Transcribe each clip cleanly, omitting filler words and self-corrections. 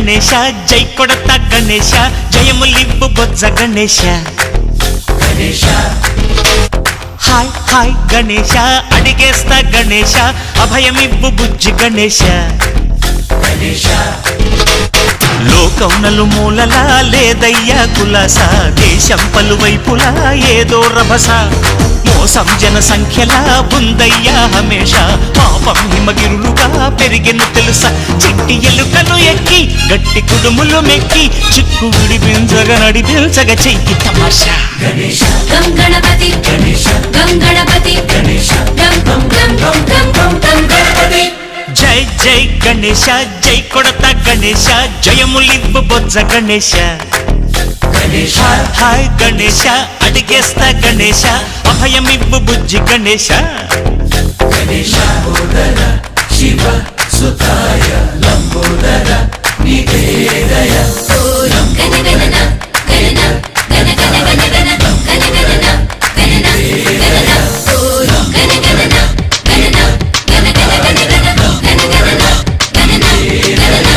గణేశ జై కొడత గణేశ జయములివ్వు బొజ్జ Ganesha hi hi Ganesha అడిగేస్తా Ganesha అభయమివ్వు బుజ్జి గణేశ లోకం నలుమూలలా లేదయ్యా కులాస దేశం పలువైపులా ఏదో రభస మోసం జన సంఖ్యలా ఉందయ్యా హమేష పాపం హిమగిరులుగా పెరిగెను తెలుసా చిట్టి ఎలుకలు ఎక్కి గట్టి కుడుములు మెక్కి చిక్కు విడిపించగ నడిపించగ చెయ్యి తమాషా గం గణపతి గం గణపతి గం గం గం గం గం గం గణపతి జై జై గణేశ జై కొడత గణేశ జయములివ్వు బొజ్జ గణేశ హాయ్ గణేశ అడిగేస్తా గణేశ అభయమివ్వు బుజ్జి గణేశ శివ సుతాయ లంబోదర నివేదయ గణ గణన గణన గణ గణ గణ గణ గణ గణన గణన గణన గణ గణన గణన గణ గణ గణ గణ గణ గణన గణన గణన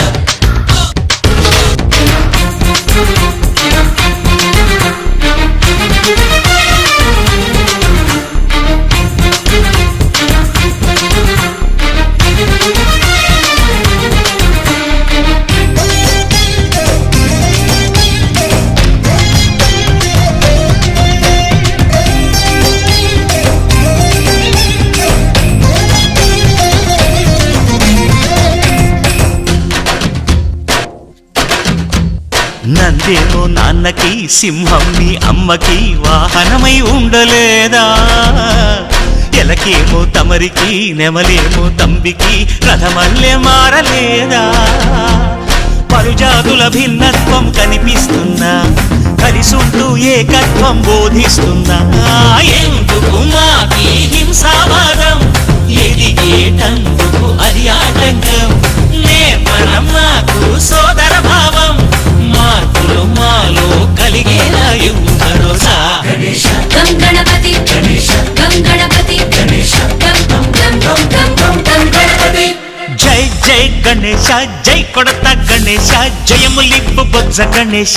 నందేమో నాన్నకి సింహం నీ అమ్మకి వాహనమై ఉండలేదా ఎలకేమో తమరికి నెమలేమో తంబికి రథమల్లె మారలేదా పలుజాతుల భిన్నత్వం కనిపిస్తున్నా కలిసుంటూ ఏకత్వం బోధిస్తున్నా ఎందుకు మాకి హింసావాదం ఎదిగేటందుకు అది ఆటంకం నేర్పడం మాకు సోదర భావం మార్పులు మాలో కలిగేలా భరోసా గం గణపతి గం గణపతి గం గం గం గం గం గం గణపతి జై జై గణేశ జై కొడత గణేశ జయములివ్వు బొజ్జ గణేశ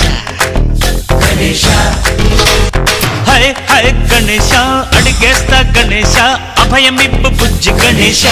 హై హై గణేశ అడిగేస్తా గణేశ అభయమివ్వు బుజ్జి గణేశ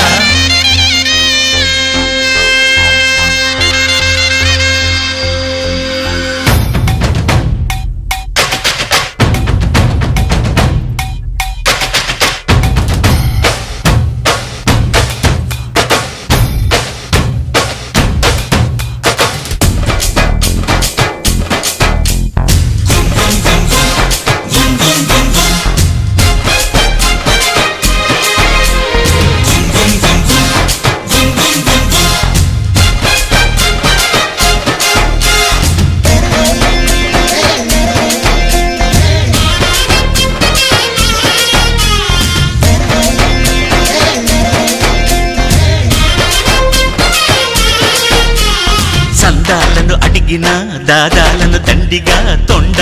సందాలను అడిగిన దాదాలను దండిగా తొండ